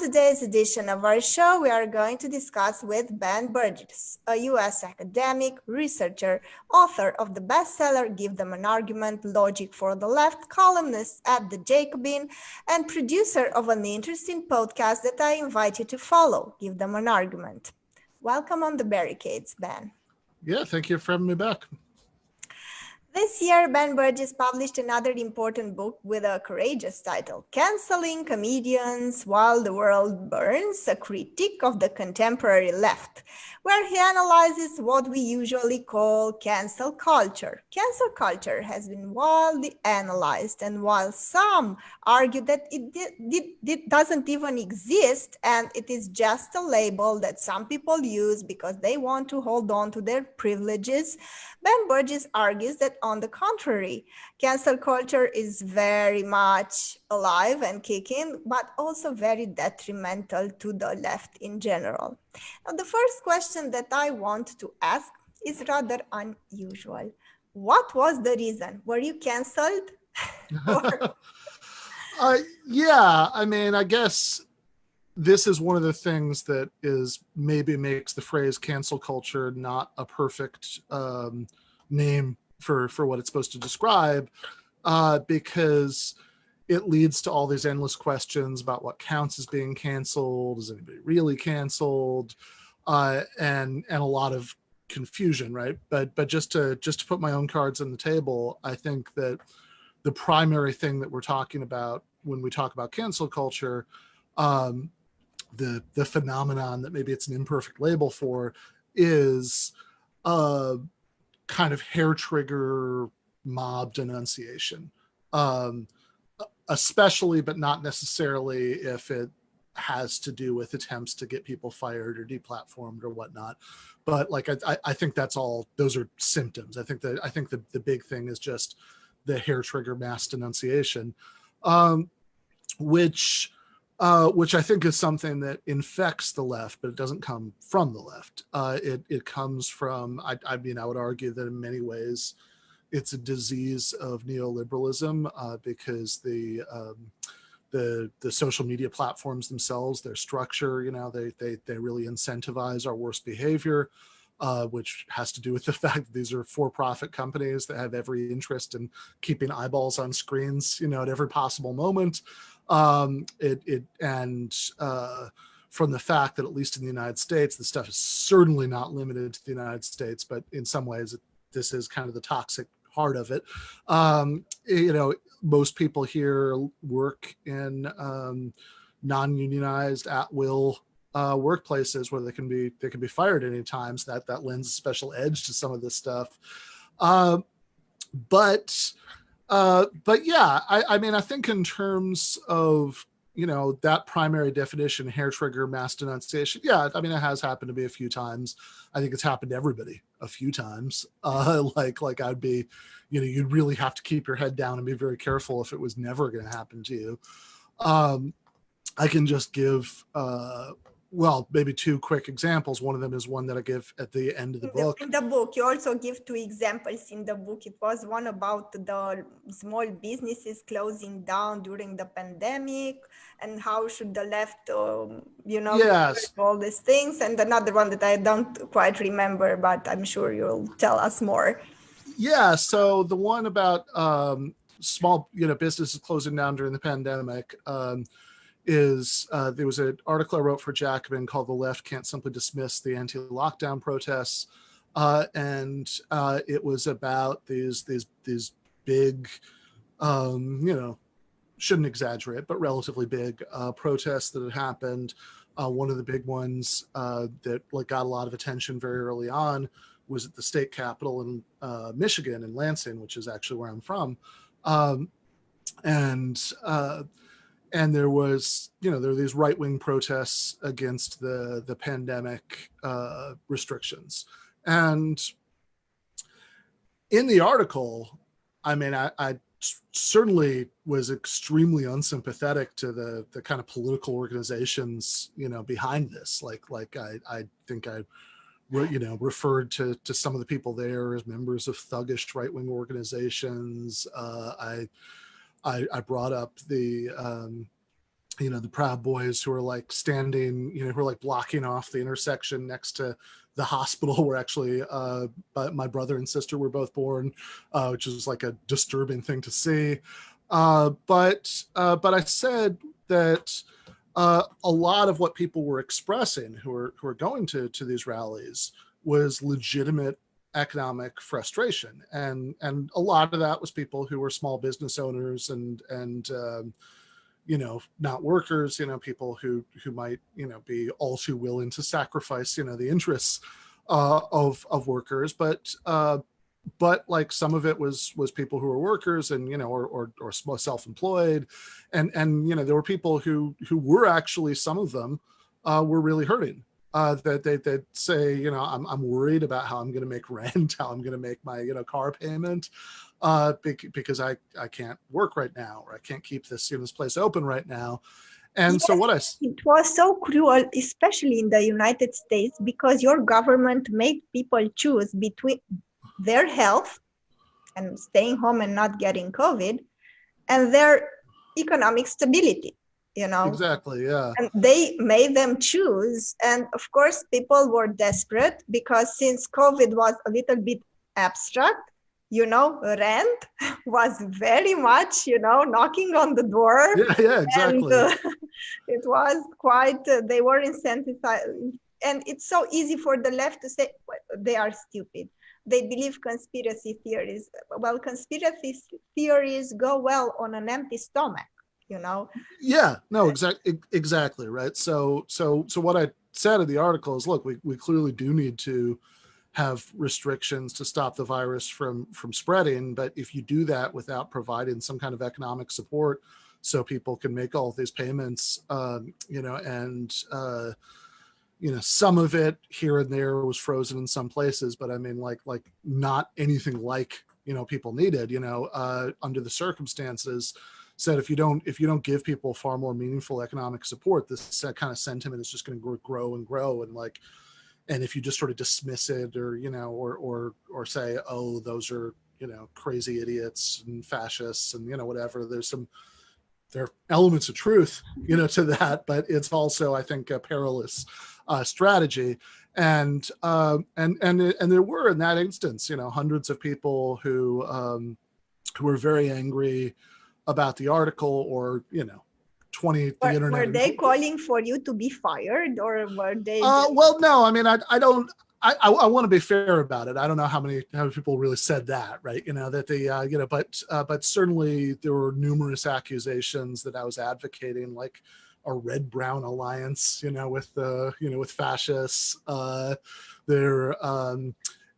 today's edition of our show, we are going to discuss with Ben Burgis, a U.S. academic, researcher, author of the bestseller Give Them an Argument, Logic for the Left, columnist at the Jacobin, and producer of an interesting podcast that I invite you to follow, Give Them an Argument. Welcome on the Barricades, Ben. Yeah, thank you for having me back. This year, Ben Burgis published another important book with a courageous title, Canceling Comedians While the World Burns, a critique of the contemporary left, where he analyzes what we usually call cancel culture. Cancel culture has been widely analyzed, and while some argue that it doesn't even exist and it is just a label that some people use because they want to hold on to their privileges, Ben Burgis argues that on the contrary, cancel culture is very much alive and kicking, but also very detrimental to the left in general. Now, the first question that I want to ask is rather unusual. What was the reason? Were you canceled? Yeah, I mean, I guess this is one of the things that is maybe makes the phrase cancel culture not a perfect name for what it's supposed to describe, because it leads to all these endless questions about what counts as being canceled. Is anybody really canceled? And a lot of confusion, right? But just to put my own cards on the table, I think that the primary thing that we're talking about when we talk about cancel culture, the phenomenon that maybe it's an imperfect label for, is kind of hair trigger mob denunciation, especially but not necessarily if it has to do with attempts to get people fired or deplatformed or whatnot. But like I think that's all, those are symptoms. I think the big thing is just the hair trigger mass denunciation, which I think is something that infects the left, but it doesn't come from the left. It comes from, I mean, I would argue that in many ways it's a disease of neoliberalism, because the social media platforms themselves, their structure, you know, they really incentivize our worst behavior, which has to do with the fact that these are for-profit companies that have every interest in keeping eyeballs on screens, you know, at every possible moment. From the fact that, at least in the United States, the stuff is certainly not limited to the United States, but in some ways this is kind of the toxic heart of it. You know, most people here work in non-unionized at-will workplaces where they can be fired at any time. So that lends a special edge to some of this stuff. But yeah, I mean, I think in terms of, you know, that primary definition, hair trigger mass denunciation, yeah, I mean, it has happened to me a few times. I think it's happened to everybody a few times. Like I'd be, you know, you'd really have to keep your head down and be very careful if it was never going to happen to you. I can just give, well, maybe two quick examples. One of them is one that I give at the end of the book. In the book, you also give two examples in the book. It was one about the small businesses closing down during the pandemic and how should the left, you know, yes, all these things. And another one that I don't quite remember, but I'm sure you'll tell us more. Yeah, so the one about small, you know, businesses closing down during the pandemic, is there was an article I wrote for Jacobin called "The Left Can't Simply Dismiss the Antilockdown Protests," and it was about these big, you know, shouldn't exaggerate, but relatively big protests that had happened. One of the big ones that like got a lot of attention very early on was at the state capitol in Michigan, in Lansing, which is actually where I'm from, and there was, you know, there were these right-wing protests against the pandemic restrictions. And in the article, I mean, I certainly was extremely unsympathetic to the kind of political organizations, you know, behind this. Like I think I, you know, referred to some of the people there as members of thuggish right-wing organizations. I brought up the the Proud Boys who are like standing, who are like blocking off the intersection next to the hospital where actually my brother and sister were both born, which is like a disturbing thing to see. But I said that a lot of what people were expressing who are going to these rallies was legitimate economic frustration, and a lot of that was people who were small business owners and not workers, people who might, be all too willing to sacrifice, the interests of workers. But like some of it was people who were workers and, or self-employed. And, there were people who were actually, some of them were really hurting. That they'd say, I'm worried about how I'm going to make rent, how I'm going to make my, car payment, because I can't work right now, or I can't keep this place open right now. And yes, so it was so cruel, especially in the United States, because your government made people choose between their health and staying home and not getting COVID and their economic stability. Exactly, yeah. And they made them choose. And of course, people were desperate because since COVID was a little bit abstract, rent was very much, knocking on the door. Yeah, exactly. And it was quite, they were incentivized. And it's so easy for the left to say, well, they are stupid. They believe conspiracy theories. Well, conspiracy theories go well on an empty stomach. Yeah, no, exactly right. So what I said in the article is, look, we clearly do need to have restrictions to stop the virus from spreading, but if you do that without providing some kind of economic support so people can make all of these payments, and some of it here and there was frozen in some places, but I mean like not anything like people needed, under the circumstances. Said if you don't give people far more meaningful economic support, this kind of sentiment is just going to grow and grow, and if you just sort of dismiss it or or say, oh, those are crazy idiots and fascists and whatever, there are elements of truth to that, but it's also, I think, a perilous strategy. And there were, in that instance, hundreds of people who were very angry about the article, or 20 the internet. Were they calling for you to be fired, or were they well, no, I mean, I don't, I want to be fair about it. I don't know how many people really said that, right? That they but certainly there were numerous accusations that I was advocating like a red-brown alliance, with with fascists.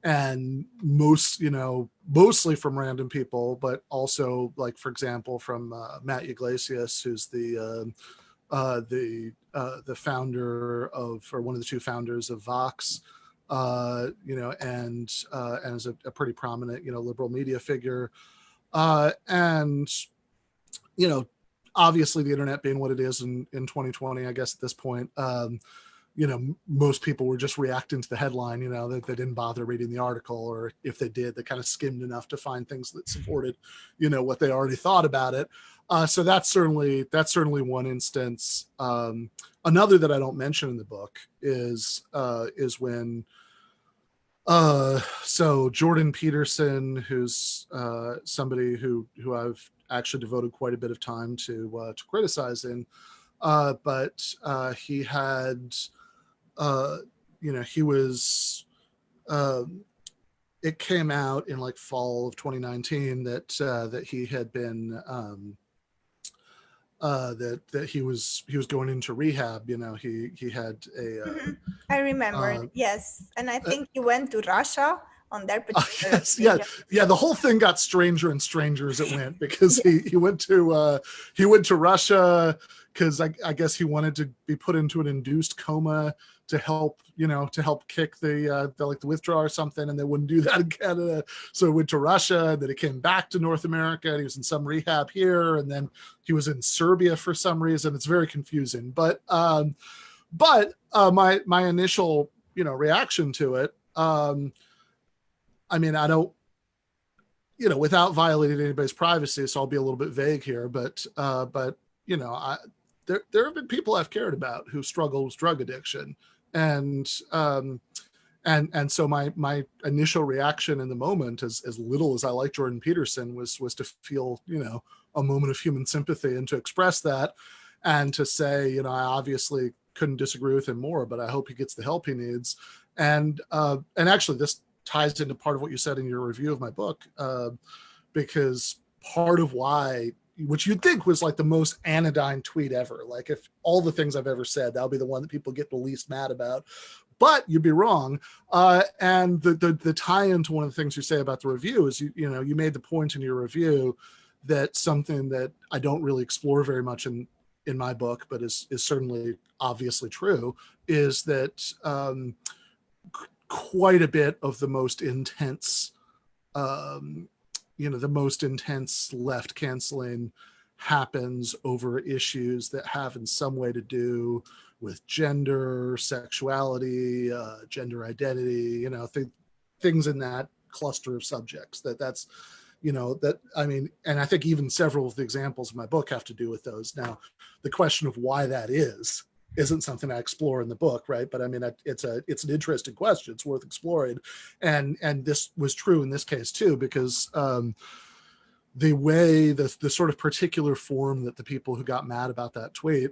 And mostly from random people, but also, like, for example, from Matt Yglesias, who's the founder of, or one of the two founders of Vox, and is a pretty prominent, liberal media figure, and obviously the internet being what it is in 2020, I guess at this point. Most people were just reacting to the headline, that they didn't bother reading the article, or if they did, they kind of skimmed enough to find things that supported, what they already thought about it. So that's certainly one instance. Another that I don't mention in the book is when, so Jordan Peterson, who's somebody who I've actually devoted quite a bit of time to criticizing, but he had, he was, it came out in like fall of 2019 that he had been, that he was going into rehab. He had a, I remember, yes. And I think you went to Russia on their particular yes, yeah. The whole thing got stranger and stranger as it went, because he went to Russia because I guess he wanted to be put into an induced coma to help kick the withdrawal or something, and they wouldn't do that in Canada. So he went to Russia, and then he came back to North America, and he was in some rehab here, and then he was in Serbia for some reason. It's very confusing. But my initial reaction to it, I mean, I don't, without violating anybody's privacy, so I'll be a little bit vague here, but there have been people I've cared about who struggle with drug addiction, and so my initial reaction in the moment, as little as I like Jordan Peterson, was to feel, a moment of human sympathy and to express that, and to say, I obviously couldn't disagree with him more, but I hope he gets the help he needs. And actually, this ties into part of what you said in your review of my book, because part of why, which you'd think was like the most anodyne tweet ever, like if all the things I've ever said, that'll be the one that people get the least mad about. But you'd be wrong. And the tie-in to one of the things you say about the review is, you made the point in your review that something that I don't really explore very much in my book, but is certainly obviously true, is that quite a bit of the most intense, the most intense left canceling happens over issues that have in some way to do with gender, sexuality, gender identity, things in that cluster of subjects. That's and I think even several of the examples in my book have to do with those. Now, the question of why that isn't something I explore in the book, right? But I mean, it's an interesting question. It's worth exploring, and this was true in this case too, because the way the sort of particular form that the people who got mad about that tweet,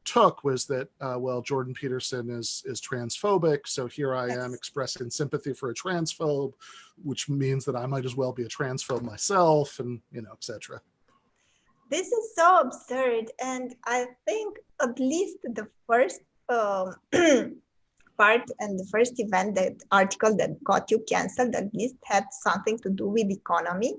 took was that, well, Jordan Peterson is transphobic, so here I am expressing sympathy for a transphobe, which means that I might as well be a transphobe myself, and etc. This is so absurd, and I think at least the first part and the first event, that article that got you canceled, at least had something to do with economy.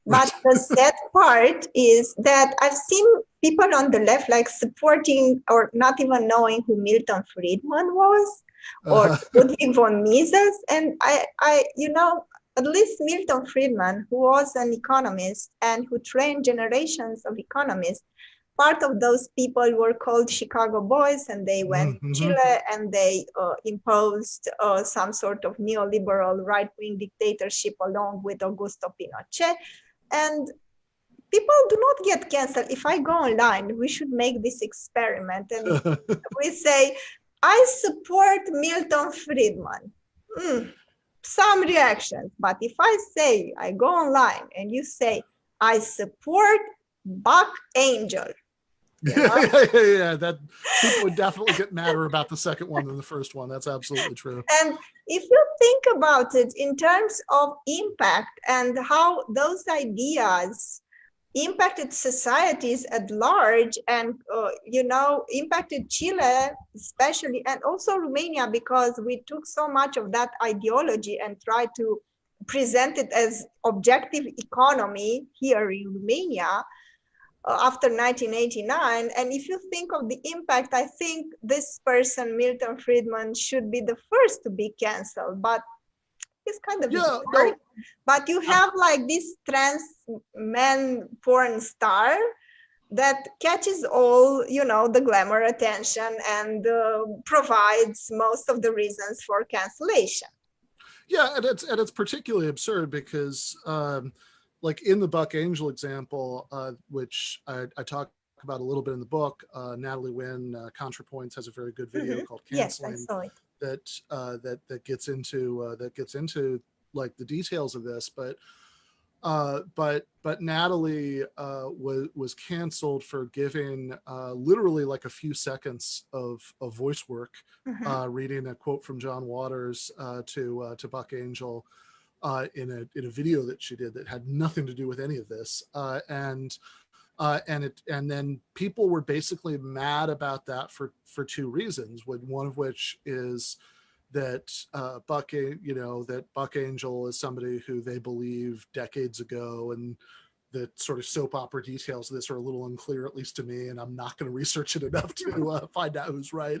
But the sad part is that I've seen people on the left like supporting or not even knowing who Milton Friedman was, or Ludwig von Mises, and I at least Milton Friedman, who was an economist and who trained generations of economists, part of those people were called Chicago Boys, and they went to Chile, and they imposed some sort of neoliberal right-wing dictatorship along with Augusto Pinochet. And people do not get canceled. If I go online, we should make this experiment, and we say, I support Milton Friedman. Some reactions. But if I say, I go online and you say, I support Buck Angel. Yeah, that people would definitely get madder about the second one than the first one. That's absolutely true. And if you think about it in terms of impact and how those ideas impacted societies at large, and impacted Chile especially, and also Romania, because we took so much of that ideology and tried to present it as objective economy here in Romania after 1989. And if you think of the impact, I think this person, Milton Friedman, should be the first to be canceled, but it's kind of ignored. But you have like this trans man porn star that catches all, the glamour attention and provides most of the reasons for cancellation. Yeah, and it's particularly absurd because, like in the Buck Angel example, which I talk about a little bit in the book, Natalie Wynn, ContraPoints, has a very good video called "Canceling." Yes, I saw it. That gets into like the details of this, but Natalie was canceled for giving literally like a few seconds of voice work, reading a quote from John Waters to Buck Angel in a video that she did that had nothing to do with any of this, and then people were basically mad about that for two reasons. One of which is that Buck Angel is somebody who they believe decades ago, and the sort of soap opera details of this are a little unclear, at least to me, and I'm not going to research it enough to find out who's right.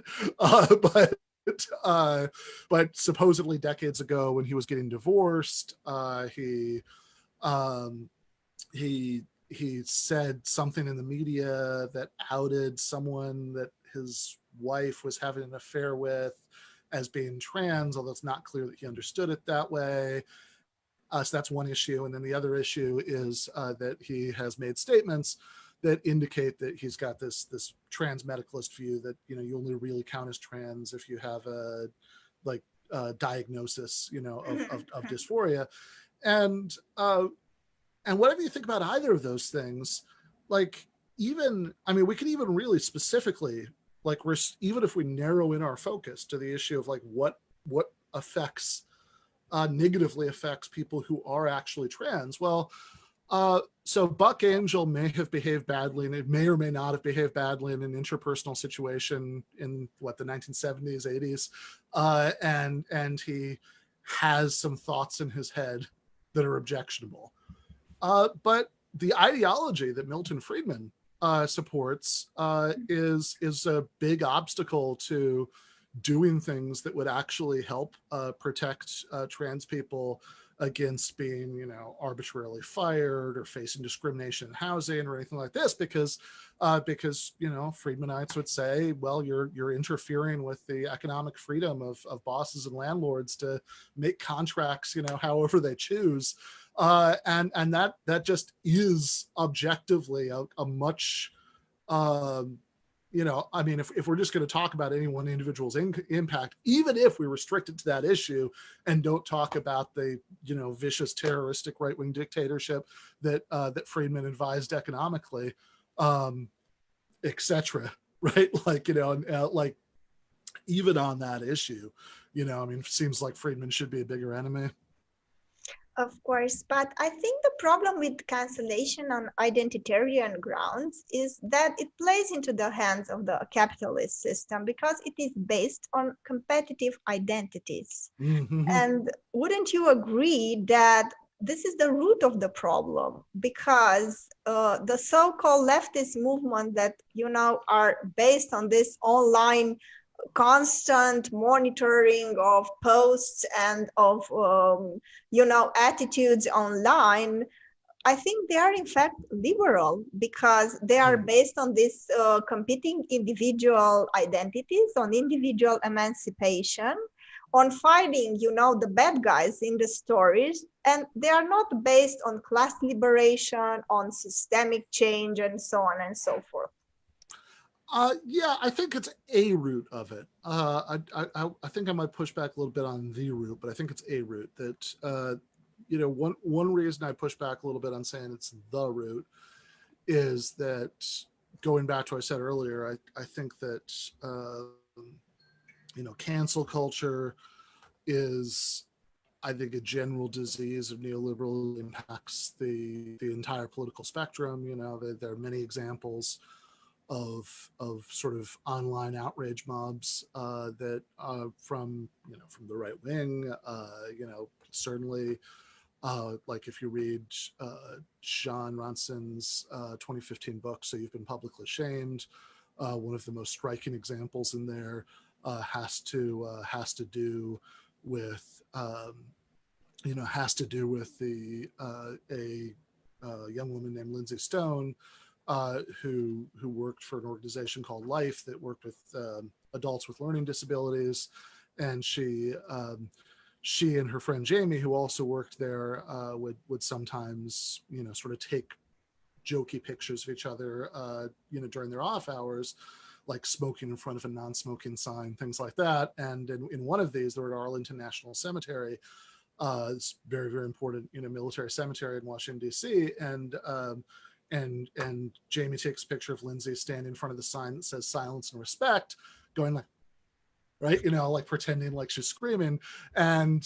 But supposedly decades ago, when he was getting divorced, he said something in the media that outed someone that his wife was having an affair with as being trans, although it's not clear that he understood it that way. So that's one issue. And then the other issue is that he has made statements that indicate that he's got this trans medicalist view that, you know, you only really count as trans if you have a like diagnosis, you know, of dysphoria. And whatever you think about either of those things, like, even, I mean, we could even really specifically, like, even if we narrow in our focus to the issue of like what affects negatively affects people who are actually trans. Well, so Buck Angel may have behaved badly, and it may or may not have behaved badly in an interpersonal situation in what, the 1970s, 80s, and he has some thoughts in his head that are objectionable. But the ideology that Milton Friedman supports is a big obstacle to doing things that would actually help protect trans people against being, you know, arbitrarily fired or facing discrimination in housing or anything like this, because you know, Friedmanites would say, well, you're interfering with the economic freedom of bosses and landlords to make contracts, you know, however they choose, and that just is objectively a much you know, I mean, if we're just going to talk about any one individual's impact, even if we restrict it to that issue and don't talk about the, you know, vicious terroristic right-wing dictatorship that that Friedman advised economically, etc., right? Like, you know, like, even on that issue, you know, I mean, it seems like Friedman should be a bigger enemy. Of course, but I think the problem with cancellation on identitarian grounds is that it plays into the hands of the capitalist system because it is based on competitive identities. Mm-hmm. And wouldn't you agree that this is the root of the problem? Because the so-called leftist movement that, you know, are based on this online constant monitoring of posts and of you know, attitudes online, I think they are in fact liberal because they are based on this competing individual identities, on individual emancipation, on fighting, you know, the bad guys in the stories, and they are not based on class liberation, on systemic change, and so on and so forth. Yeah, I think it's a root of it. I think I might push back a little bit on the root, but I think it's a root that, you know, one reason I push back a little bit on saying it's the root is that, going back to what I said earlier, I think that, you know, cancel culture is, I think, a general disease of neoliberal impacts the entire political spectrum. You know, there are many examples of sort of online outrage mobs that from, you know, from the right wing, you know, certainly like if you read Sean Ronson's 2015 book, So You've Been Publicly Shamed, one of the most striking examples in there has to do with you know, has to do with the a young woman named Lindsay Stone, who worked for an organization called Life that worked with adults with learning disabilities, and she and her friend Jamie, who also worked there, would sometimes, you know, sort of take jokey pictures of each other, you know, during their off hours, like smoking in front of a non-smoking sign, things like that. And in one of these, they're at Arlington National Cemetery. It's very, very important, you know, military cemetery in Washington, D.C. And Jamie takes a picture of Lindsay standing in front of the sign that says silence and respect, going like, right, you know, like pretending like she's screaming. And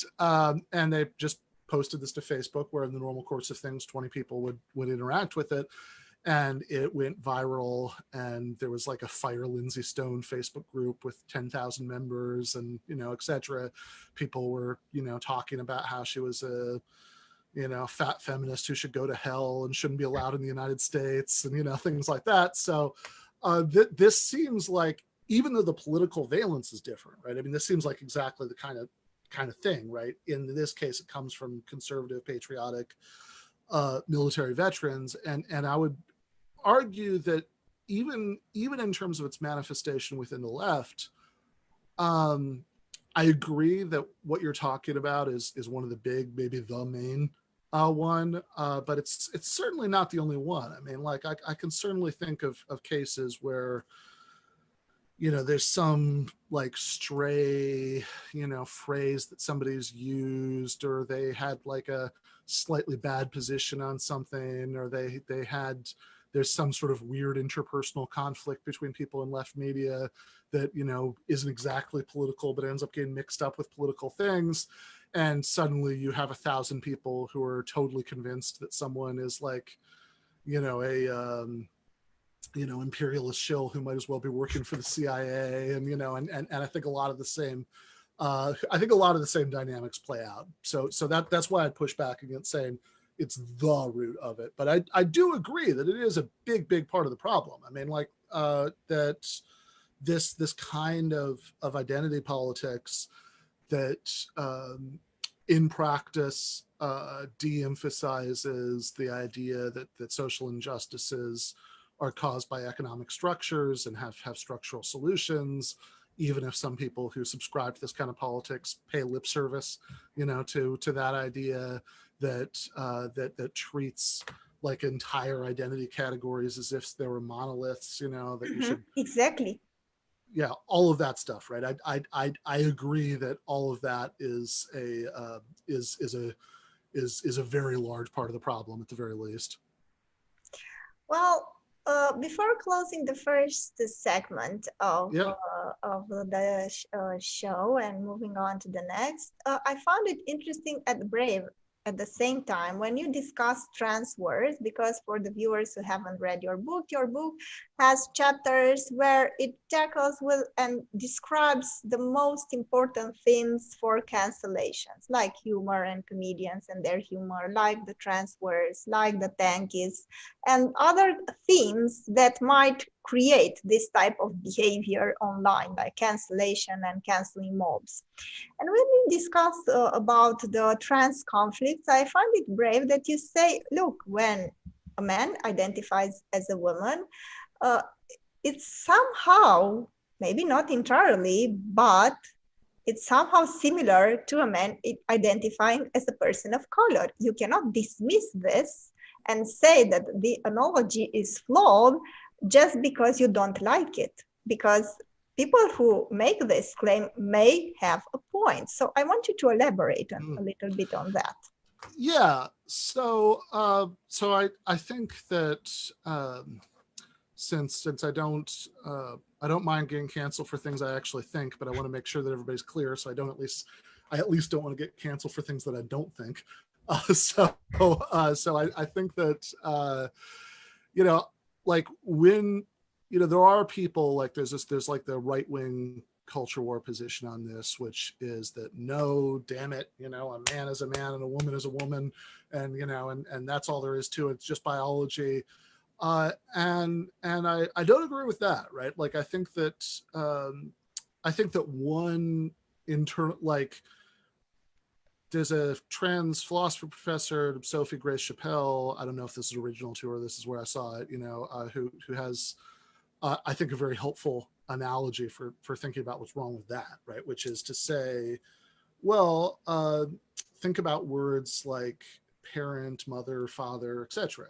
they just posted this to Facebook, where in the normal course of things, 20 people would interact with it. And it went viral, and there was like a Fire Lindsay Stone Facebook group with 10,000 members, and, you know, etc. People were, you know, talking about how she was a, you know, fat feminist who should go to hell and shouldn't be allowed in the United States, and, you know, things like that. So this seems like, even though the political valence is different, right? I mean, this seems like exactly the kind of thing, right? In this case, it comes from conservative, patriotic military veterans, and I would argue that even in terms of its manifestation within the left, I agree that what you're talking about is one of the big, maybe the main one, but it's certainly not the only one. I mean, like I can certainly think of cases where, you know, there's some like stray, you know, phrase that somebody's used, or they had like a slightly bad position on something, or they had, there's some sort of weird interpersonal conflict between people in left media that, you know, isn't exactly political, but ends up getting mixed up with political things. And suddenly you have 1,000 people who are totally convinced that someone is like, you know, you know, imperialist shill who might as well be working for the CIA. And, you know, and I think a lot of the same, I think a lot of the same dynamics play out. So that's why I push back against saying it's the root of it. But I do agree that it is a big part of the problem. I mean, like that this kind of identity politics that in practice de-emphasizes the idea that social injustices are caused by economic structures and have structural solutions, even if some people who subscribe to this kind of politics pay lip service, you know, to that idea, that that treats like entire identity categories as if they were monoliths, you know, that you should exactly. Yeah, all of that stuff, right? I agree that all of that is a very large part of the problem at the very least. Well, before closing the first segment Yeah. of the show and moving on to the next, I found it interesting and brave at the same time when you discuss trans words, because for the viewers who haven't read your book has chapters where it tackles with and describes the most important themes for cancellations, like humor and comedians and their humor, like the trans words, like the tankies, and other themes that might create this type of behavior online, like cancellation and canceling mobs. And when we discuss about the trans conflicts, I find it brave that you say, look, when a man identifies as a woman, it's somehow, maybe not entirely, but it's somehow similar to a man identifying as a person of color. You cannot dismiss this and say that the analogy is flawed just because you don't like it, because people who make this claim may have a point. So I want you to elaborate a little bit on that. Yeah. So I think that since I don't mind getting canceled for things I actually think, but I want to make sure that everybody's clear. So I at least don't want to get canceled for things that I don't think. So I think that you know, like when, you know, there are people like there's like the right wing culture war position on this, which is that no, damn it, you know, a man is a man and a woman is a woman, and you know, and that's all there is to it. It's just biology. And I don't agree with that, right? Like I think that one internal, like there's a trans philosophy professor, Sophie Grace Chappelle. I don't know if this is original to her. This is where I saw it. You know, who has I think a very helpful analogy for thinking about what's wrong with that, right? Which is to say, well, think about words like parent, mother, father, etc.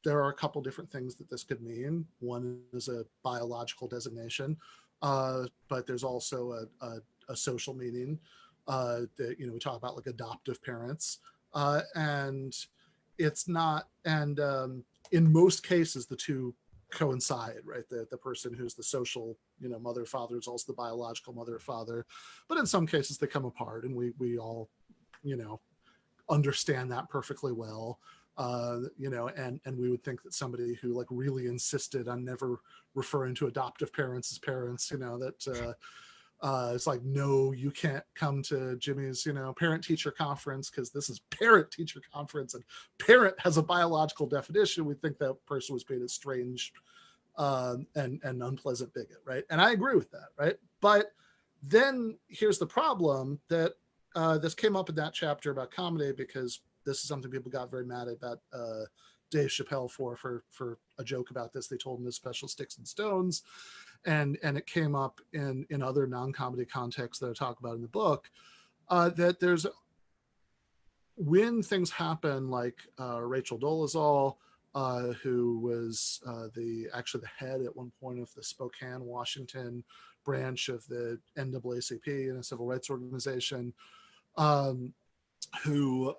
There are a couple different things that this could mean. One is a biological designation, but there's also a social meaning. That, you know, we talk about like adoptive parents, and it's not. And in most cases, the two coincide, right? The person who's the social, you know, mother father is also the biological mother or father, but in some cases they come apart, and we all, you know, understand that perfectly well. You know, and we would think that somebody who like really insisted on never referring to adoptive parents as parents, you know, that it's like, no, you can't come to Jimmy's, you know, parent teacher conference because this is parent teacher conference and parent has a biological definition. We think that person was being a strange and unpleasant bigot, right? And I agree with that, right? But then here's the problem that this came up in that chapter about comedy, because this is something people got very mad about Dave Chappelle for a joke about this. They told him this special Sticks and Stones, and it came up in other non-comedy contexts that I talk about in the book, that there's when things happen, like Rachel Dolezal, who was actually the head at one point of the Spokane, Washington branch of the NAACP, and a civil rights organization, who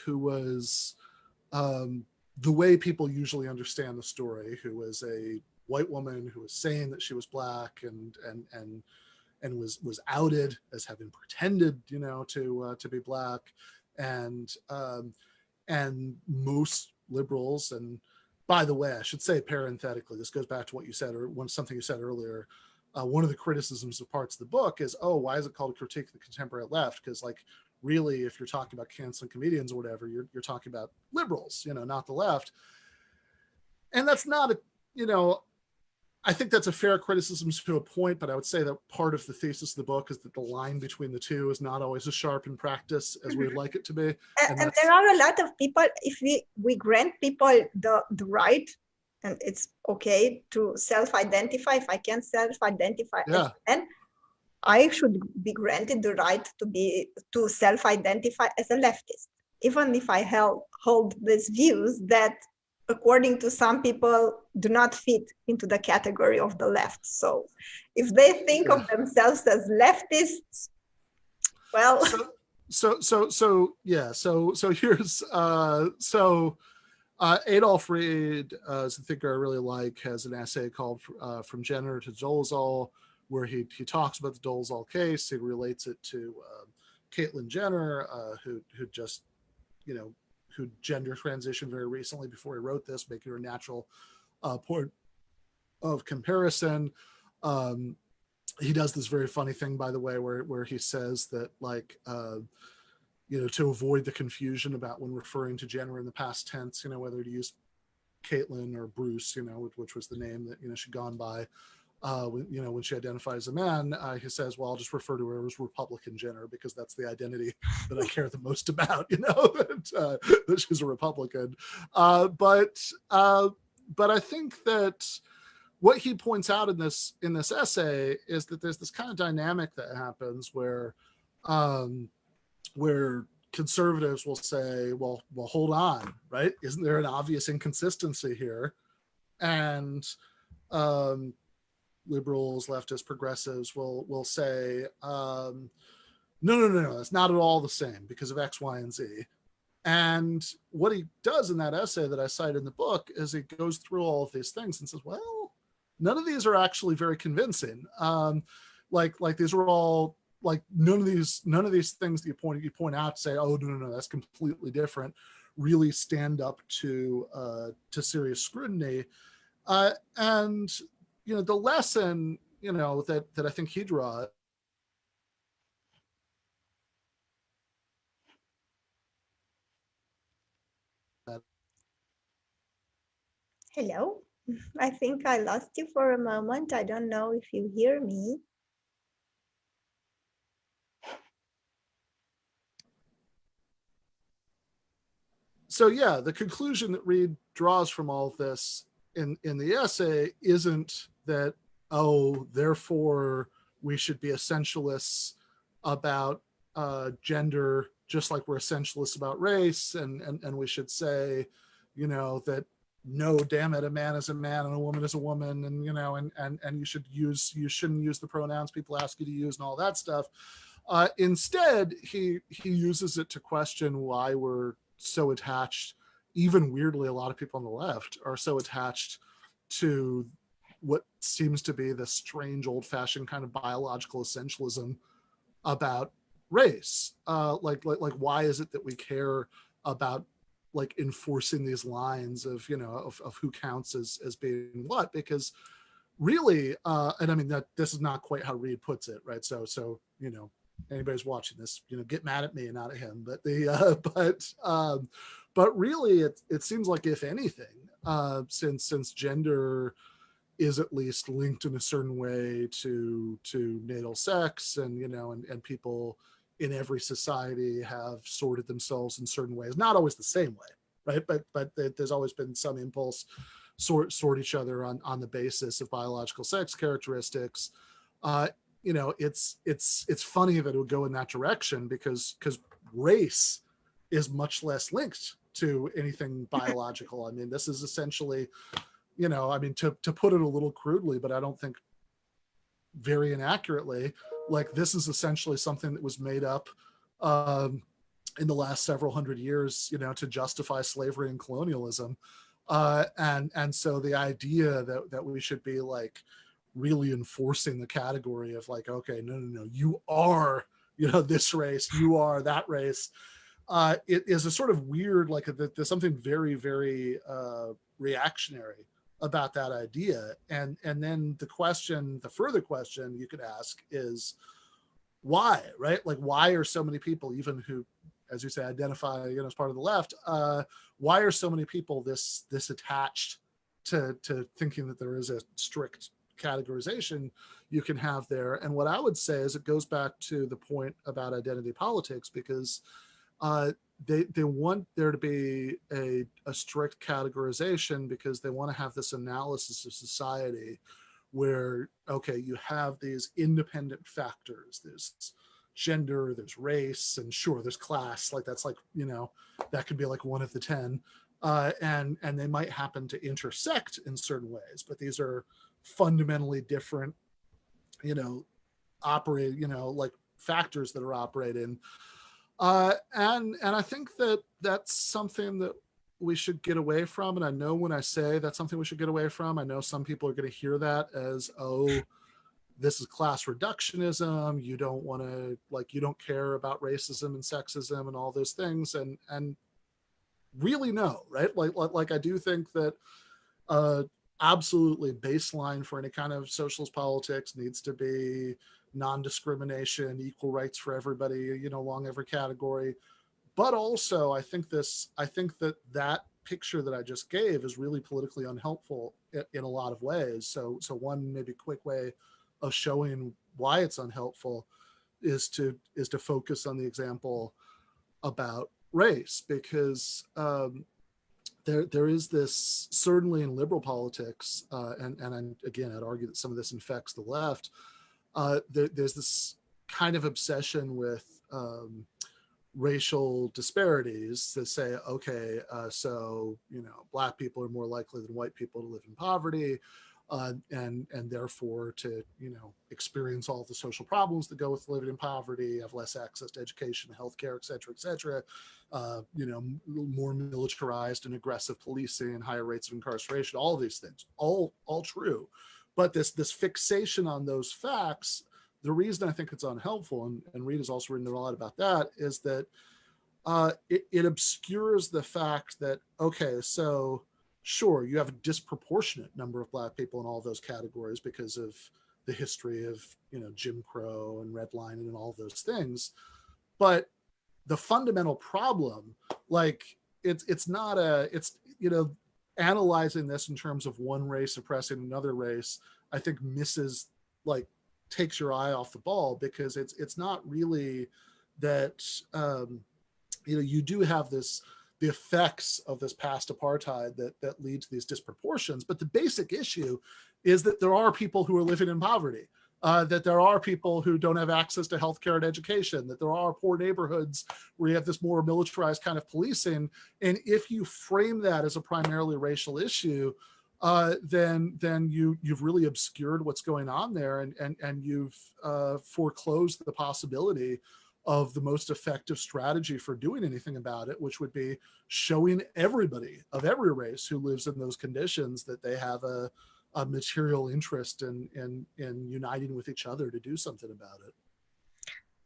was the way people usually understand the story, who was a white woman who was saying that she was Black and was outed as having pretended, to be Black, and most liberals, and by the way, I should say parenthetically, this goes back to what you said, or something you said earlier. One of the criticisms of parts of the book is, oh, why is it called a critique of the contemporary left? Because, like, really, if you're talking about canceling comedians or whatever, you're talking about liberals, not the left. And that's not I think that's a fair criticism to a point, but I would say that part of the thesis of the book is that the line between the two is not always as sharp in practice as we would like it to be. And there are a lot of people, if we grant people the right, and it's okay to self-identify, if I can self-identify, yeah. and I should be granted the right to self-identify as a leftist, even if I hold these views that, according to some people, do not fit into the category of the left. So if they think of themselves as leftists, well. So here's Adolf Reed, is a thinker I really like, has an essay called From Jenner to Dolezal, where he talks about the Dolezal case. He relates it to Caitlyn Jenner, who just, who gender transitioned very recently before he wrote this, making her a natural point of comparison. He does this very funny thing, by the way, where he says that, like, to avoid the confusion about when referring to Jenner in the past tense, whether to use Caitlyn or Bruce, which was the name that, she'd gone by, when she identifies as a man, he says, well, I'll just refer to her as Republican Jenner, because that's the identity that I care the most about, that she's a Republican. But I think that what he points out in this essay is that there's this kind of dynamic that happens where conservatives will say, well, hold on, right? Isn't there an obvious inconsistency here? And liberals, leftists, progressives will say, no, it's not at all the same because of X, Y, and Z. And what he does in that essay that I cite in the book is he goes through all of these things and says, well, none of these are actually very convincing. Like these are all, like, none of these things that you point out to say, oh, no, that's completely different, really stand up to serious scrutiny. And the lesson, that I think he draws. Hello, I think I lost you for a moment. I don't know if you hear me. So yeah, the conclusion that Reed draws from all of this in the essay isn't that, oh, therefore we should be essentialists about gender, just like we're essentialists about race, and we should say, that no, damn it, a man is a man and a woman is a woman, and and you shouldn't use the pronouns people ask you to use and all that stuff. Instead, he uses it to question why we're so attached. Even weirdly, a lot of people on the left are so attached to what seems to be the strange old-fashioned kind of biological essentialism about race. Like why is it that we care about, like, enforcing these lines of of who counts as being what? Because really, and I mean that this is not quite how Reed puts it, right? So anybody's watching this, get mad at me and not at him. But but really, it seems like, if anything, since gender is at least linked in a certain way to natal sex, and and people in every society have sorted themselves in certain ways, not always the same way, right? But there's always been some impulse sort each other on the basis of biological sex characteristics. It's funny that it would go in that direction because race is much less linked to anything biological. I mean, this is essentially, you know, I mean, to put it a little crudely, but I don't think very inaccurately, like this is essentially something that was made up in the last several hundred years, you know, to justify slavery and colonialism. And so the idea that we should be like really enforcing the category of like, okay, no, you are, you know, this race, you are that race. It is a sort of weird, like there's something very, very reactionary about that idea. And then the further question you could ask is why, right? Like, why are so many people, even who, as you say, identify, you know, as part of the left, why are so many people this attached to thinking that there is a strict categorization you can have there? And what I would say is it goes back to the point about identity politics, because they want there to be a strict categorization because they want to have this analysis of society where, okay, you have these independent factors. There's gender, there's race, and sure, there's class. Like that's like, you know, that could be like one of the 10. And they might happen to intersect in certain ways, but these are fundamentally different, you know, like factors that are operating. And I think that that's something that we should get away from. And I know when I say that's something we should get away from, I know some people are going to hear that as, oh, this is class reductionism. You don't want to, like, you don't care about racism and sexism and all those things. And really no, right? Like I do think that absolutely baseline for any kind of socialist politics needs to be non-discrimination, equal rights for everybody, you know, along every category. But also, I think that picture that I just gave is really politically unhelpful in a lot of ways. So one maybe quick way of showing why it's unhelpful is to focus on the example about race, because there is this, certainly in liberal politics, and again, I'd argue that some of this infects the left. There's this kind of obsession with racial disparities that say, okay, so, you know, Black people are more likely than white people to live in poverty, and therefore to, you know, experience all the social problems that go with living in poverty, have less access to education, healthcare, et cetera, you know, more militarized and aggressive policing, higher rates of incarceration, all of these things, all true. But this fixation on those facts, the reason I think it's unhelpful, and Reed has also written a lot about that, is that it obscures the fact that, okay, so sure, you have a disproportionate number of Black people in all those categories because of the history of, you know, Jim Crow and redlining and all those things. But the fundamental problem, like it's not you know, analyzing this in terms of one race oppressing another race, I think misses, like, takes your eye off the ball, because it's not really that, you know, you do have the effects of this past apartheid that lead to these disproportions. But the basic issue is that there are people who are living in poverty, that there are people who don't have access to healthcare and education, that there are poor neighborhoods where you have this more militarized kind of policing. And if you frame that as a primarily racial issue, then you've really obscured what's going on there, and you've foreclosed the possibility of the most effective strategy for doing anything about it, which would be showing everybody of every race who lives in those conditions that they have a material interest in uniting with each other to do something about it.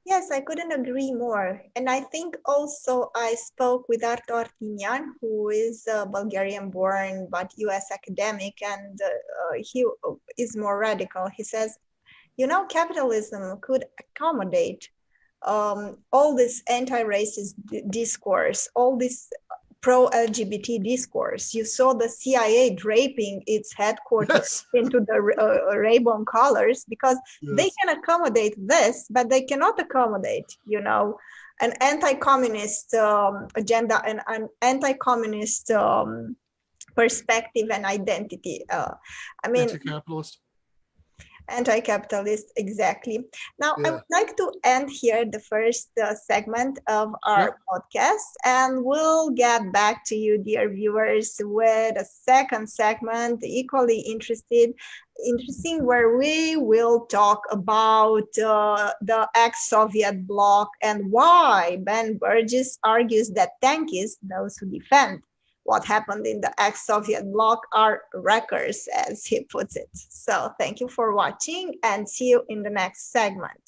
Yes, I couldn't agree more. And I think also I spoke with Artur Artinian, who is a Bulgarian-born but US academic, and he is more radical. He says, you know, capitalism could accommodate all this anti-racist discourse, all this pro-LGBT discourse. You saw the CIA draping its headquarters into the rainbow colors, because they can accommodate this, but they cannot accommodate, you know, an anti-communist agenda and an anti-communist perspective and identity. I mean, anti-capitalist. Anti-capitalist, exactly. Now, I Yeah. would like to end here the first segment of our Yep. podcast, and we'll get back to you, dear viewers, with a second segment, equally interesting, where we will talk about the ex-Soviet bloc and why Ben Burgis argues that tankies, those who defend what happened in the ex-Soviet bloc, are wreckers, as he puts it. So thank you for watching and see you in the next segment.